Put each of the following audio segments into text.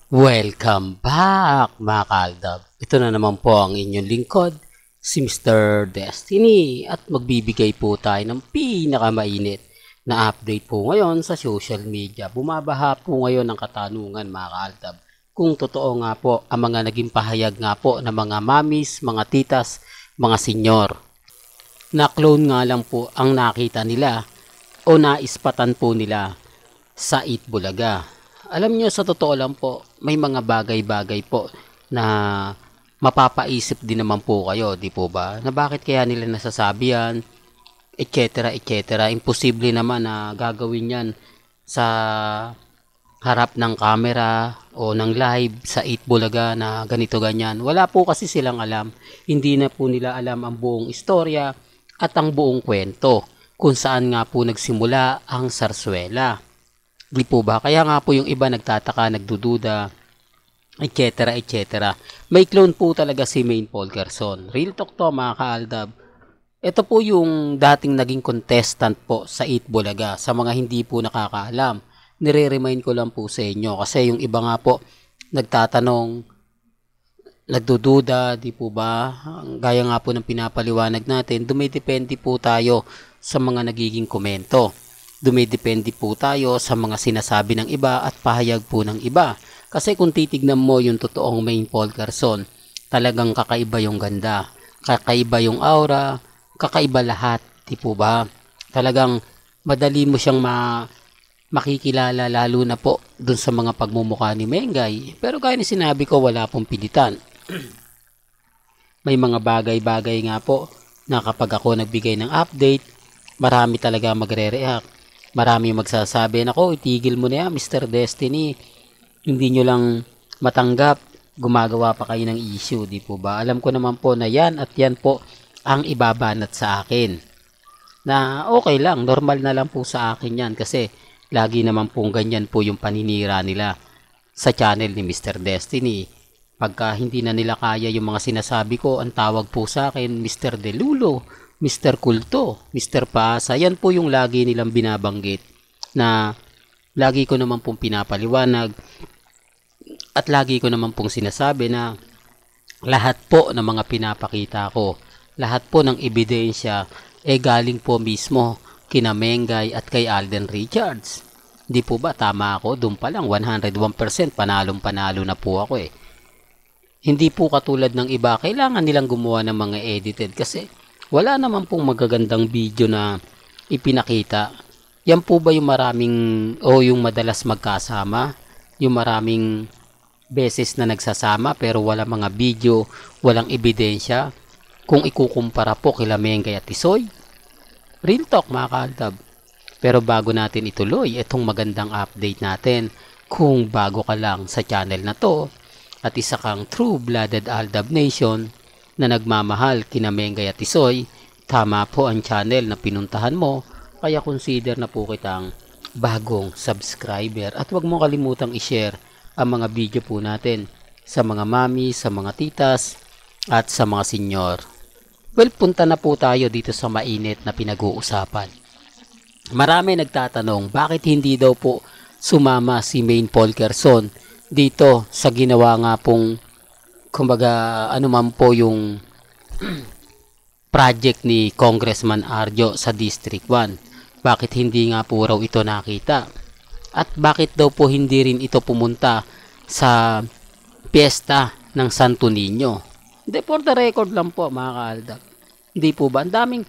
Welcome back mga kaaldab. Ito na naman po ang inyong lingkod, si Mr. Destiny at magbibigay po tayo ng pinakamainit na update po ngayon sa social media. Bumabaha po ngayon ang katanungan mga kaaldab kung totoo nga po ang mga naging pahayag nga po ng mga mamis, mga titas, mga senyor. Na clone nga lang po ang nakita nila o naispatan po nila sa Itbulaga. Alam nyo, sa totoo lang po, may mga bagay-bagay po na mapapaisip din naman po kayo, di po ba? Na bakit kaya nila nasasabi yan, etc. etc. Imposible naman na gagawin yan sa harap ng camera o ng live sa Itbulaga na ganito ganyan. Wala po kasi silang alam. Hindi na po nila alam ang buong istorya at ang buong kwento kung saan nga po nagsimula ang sarswela. Di po ba? Kaya nga po yung iba nagtataka, nagdududa, etc. etc. May clone po talaga si Maine Polkerson. Real talk to mga kaaldab. Ito po yung dating naging contestant po sa Itbulaga. Sa mga hindi po nakakaalam, nire-remind ko lang po sa inyo. Kasi yung iba nga po nagtatanong, nagdududa, di po ba? Gaya nga po ng pinapaliwanag natin, dumidepende po tayo sa mga nagiging komento. Dumidepende po tayo sa mga sinasabi ng iba at pahayag po ng iba. Kasi kung titignan mo yung totoong Maine Polkerson, talagang kakaiba yung ganda, kakaiba yung aura, kakaiba lahat, di po ba? Talagang madali mo siyang makikilala lalo na po dun sa mga pagmumukha ni Mengay. Pero gaya ni sinabi ko, wala pong pilitan. May mga bagay-bagay nga po na kapag ako nagbigay ng update, marami talaga magre-react. Marami magsasabi, nako, itigil mo na yan, Mr. Destiny. Hindi nyo lang matanggap, gumagawa pa kayo ng issue, di po ba? Alam ko naman po na yan at yan po ang ibabanat sa akin. Na okay lang, normal na lang po sa akin yan kasi lagi naman pong ganyan po yung paninira nila sa channel ni Mr. Destiny. Pagka hindi na nila kaya yung mga sinasabi ko, ang tawag po sa akin, Mr. Delulo, Mr. Kulto, Mr. Paasa, yan po yung lagi nilang binabanggit na lagi ko naman pong pinapaliwanag at lagi ko naman pong sinasabi na lahat po ng mga pinapakita ko, lahat po ng ebidensya galing po mismo kina Mengay at kay Alden Richards. Di po ba tama ako? Doon pa lang 101% panalong-panalo na po ako eh. Hindi po katulad ng iba, kailangan nilang gumawa ng mga edited kasi wala naman pong magagandang video na ipinakita. Yan po ba yung maraming o yung madalas magkasama? Yung maraming beses na nagsasama pero wala mga video, walang ebidensya? Kung ikukumpara po kila Mengay at Tisoy? Real talk mga kaaldab. Pero bago natin ituloy itong magandang update natin, kung bago ka lang sa channel na to at isa kang true-blooded Aldab Nation, na nagmamahal kina Mengay at Tisoy, tama po ang channel na pinuntahan mo, kaya consider na po kitang bagong subscriber at huwag mo kalimutang i-share ang mga video po natin sa mga mami, sa mga titas at sa mga senyor. Well, punta na po tayo dito sa mainit na pinag-uusapan. Marami nagtatanong bakit hindi daw po sumama si Maine Polkerson dito sa ginawa nga pong kumbaga ano man po yung project ni Congressman Arjo sa District 1. Bakit hindi nga po raw ito nakita? At bakit daw po hindi rin ito pumunta sa piyesta ng Santo Niño? Hindi, for the record lang po mga kaaldab. Hindi po ba? Ang daming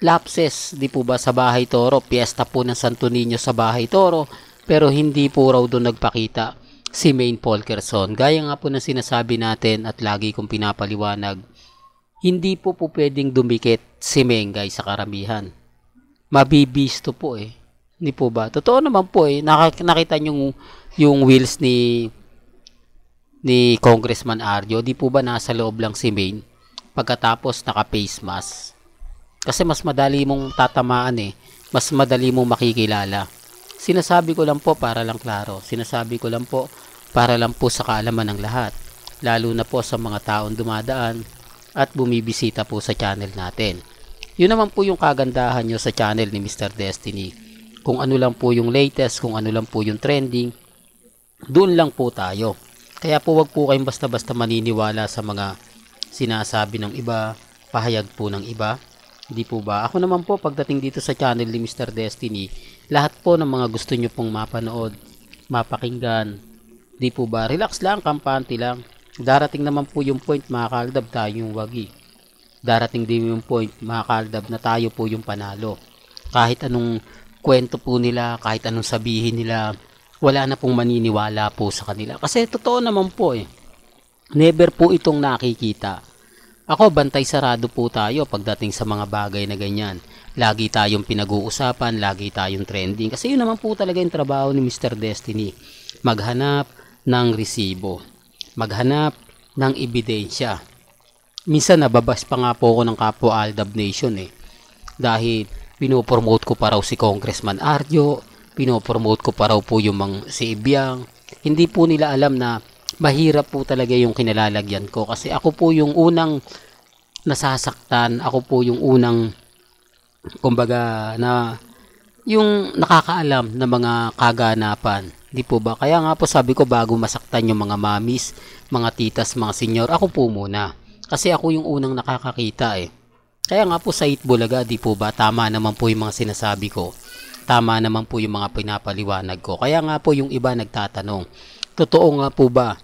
lapses, di po ba, sa Bahay Toro? Piyesta po ng Santo Niño sa Bahay Toro, pero hindi po raw doon nagpakita si Maine Polkerson. Gaya nga po na sinasabi natin at lagi kong pinapaliwanag, hindi po pwedeng dumikit si Mengay sa karamihan. Mabibisto po eh. Hindi po ba? Totoo naman po eh. Nakita nyo yung wheels ni Congressman Arjo. Di po ba nasa loob lang si Maine pagkatapos naka-face mask? Kasi mas madali mong tatamaan eh. Mas madali mong makikilala. Sinasabi ko lang po para lang klaro. Sinasabi ko lang po para lang po sa kaalaman ng lahat. Lalo na po sa mga taong dumadaan at bumibisita po sa channel natin. Yun naman po yung kagandahan nyo sa channel ni Mr. Destiny. Kung ano lang po yung latest, kung ano lang po yung trending, doon lang po tayo. Kaya po wag po kayong basta-basta maniniwala sa mga sinasabi ng iba, pahayag po ng iba. Hindi po ba? Ako naman po pagdating dito sa channel ni Mr. Destiny, lahat po ng mga gusto nyo pong mapanood, mapakinggan, di po ba? Relax lang, kampante lang. Darating naman po yung point mga kaaldab, tayo yung wagi. Darating din yung point mga kaaldab na tayo po yung panalo. Kahit anong kwento po nila, kahit anong sabihin nila, wala na pong maniniwala po sa kanila. Kasi totoo naman po eh. Never po itong nakikita. Ako, bantay sarado po tayo pagdating sa mga bagay na ganyan. Lagi tayong pinag-uusapan, lagi tayong trending. Kasi yun naman po talaga yung trabaho ni Mr. Destiny. Maghanap ng resibo. Maghanap ng ebidensya. Minsan nababas pa nga po ako ng kapwa Aldab Nation eh. Dahil pinopromote ko pa raw si Congressman Arjo, pinopromote ko pa raw po yung si Ibiang. Hindi po nila alam na mahirap po talaga yung kinalalagyan ko. Kasi ako po yung unang nasasaktan, ako po yung unang kumbaga na yung nakakaalam na mga kaganapan. Di po ba? Kaya nga po sabi ko bago masaktan yung mga mamis, mga titas, mga senyor, ako po muna. Kasi ako yung unang nakakakita eh. Kaya nga po sa Itbulaga, di po ba? Tama naman po yung mga sinasabi ko. Tama naman po yung mga pinapaliwanag ko. Kaya nga po yung iba nagtatanong, totoo nga po ba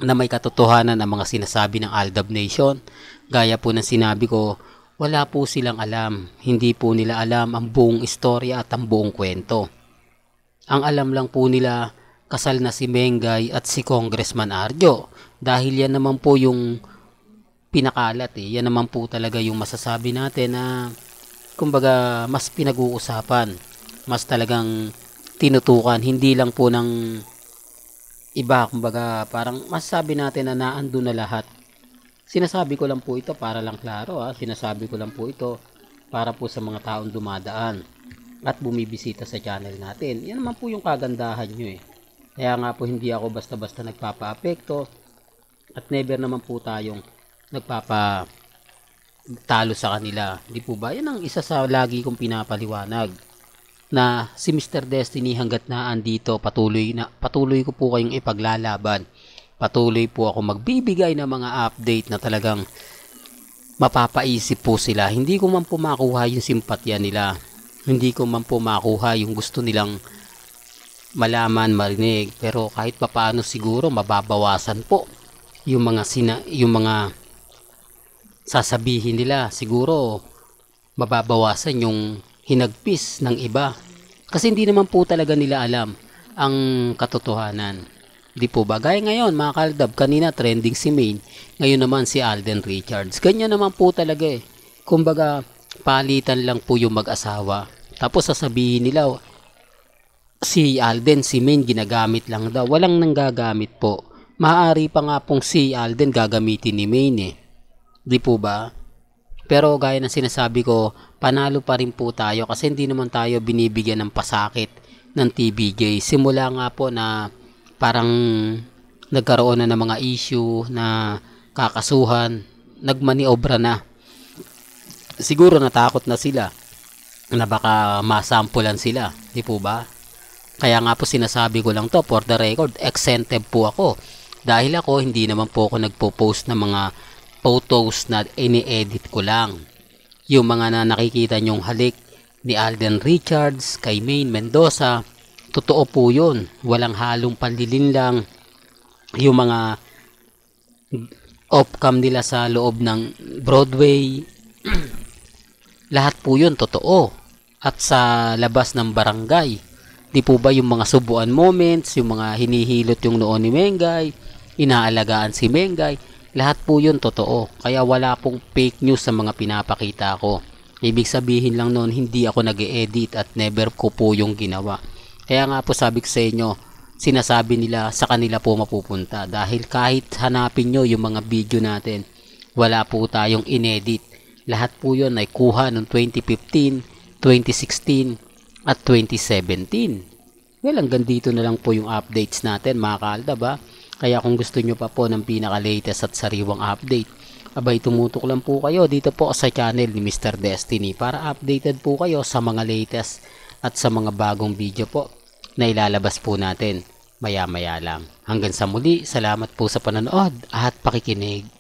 na may katotohanan ang mga sinasabi ng Aldab Nation? Gaya po ng sinabi ko, wala po silang alam. Hindi po nila alam ang buong istorya at ang buong kwento. Ang alam lang po nila, kasal na si Mengay at si Congressman Arjo. Dahil yan naman po yung pinakalat eh. Yan naman po talaga yung masasabi natin na kumbaga mas pinag-uusapan. Mas talagang tinutukan. Hindi lang po ng iba. Kumbaga parang masasabi natin na naandun na lahat. Sinasabi ko lang po ito para lang klaro ha. Sinasabi ko lang po ito para po sa mga taong dumadaan at bumibisita sa channel natin. Yan naman po yung kagandahan nyo eh. Kaya nga po hindi ako basta-basta nagpapa-apekto at never naman po tayong nagpapatalo sa kanila. Di po ba? Yan ang isa sa lagi kong pinapaliwanag na si Mr. Destiny hanggat na andito patuloy ko po kayong ipaglalaban. Patuloy po ako magbibigay ng mga update na talagang mapapaisip po sila. Hindi ko man po makuha yung simpatya nila. Hindi ko man po makuha yung gusto nilang malaman, marinig. Pero kahit papaano siguro mababawasan po yung mga sasabihin nila. Siguro mababawasan yung hinagpis ng iba. Kasi hindi naman po talaga nila alam ang katotohanan. Di po ba? Gaya ngayon mga kaaldab, kanina trending si Maine, ngayon naman si Alden Richards. Ganyan naman po talaga eh. Kumbaga palitan lang po yung mag-asawa. Tapos sasabihin nila si Alden, si Maine ginagamit lang daw. Walang nanggagamit po. Maaari pa nga pong si Alden gagamitin ni Maine eh. Di po ba? Pero gaya ng sinasabi ko, panalo pa rin po tayo kasi hindi naman tayo binibigyan ng pasakit ng TVJ. Simula nga po na parang nagkaroon na ng mga issue na kakasuhan, nagmaniobra na. Siguro natakot na sila na baka masampulan sila, di po ba? Kaya nga po sinasabi ko lang to for the record, exempted po ako. Dahil ako hindi naman po ako nagpo-post ng mga photos na ini-edit ko lang. Yung mga na nakikita nyong halik ni Alden Richards kay Maine Mendoza, totoo po yun. Walang halong panlilin lang. Yung mga off-cam nila sa loob ng Broadway, lahat po yun totoo. At sa labas ng barangay, di po ba yung mga subuan moments, yung mga hinihilot yung noon ni Mengay, inaalagaan si Mengay, lahat po yun totoo. Kaya wala pong fake news sa mga pinapakita ko. Ibig sabihin lang noon, hindi ako nag-e-edit at never ko po yung ginawa. Kaya nga po sabi ko sa inyo, sinasabi nila sa kanila po mapupunta. Dahil kahit hanapin nyo yung mga video natin, wala po tayong inedit. Lahat po yun ay kuha noong 2015, 2016 at 2017. Well, hanggang dito na lang po yung updates natin mga kaaldab ha. Kaya kung gusto nyo pa po ng pinaka-latest at sariwang update, abay tumutok lang po kayo dito po sa channel ni Mr. Destiny para updated po kayo sa mga latest at sa mga bagong video po na ilalabas po natin. maya-maya lang. Hanggang sa muli, salamat po sa panonood at pakikinig.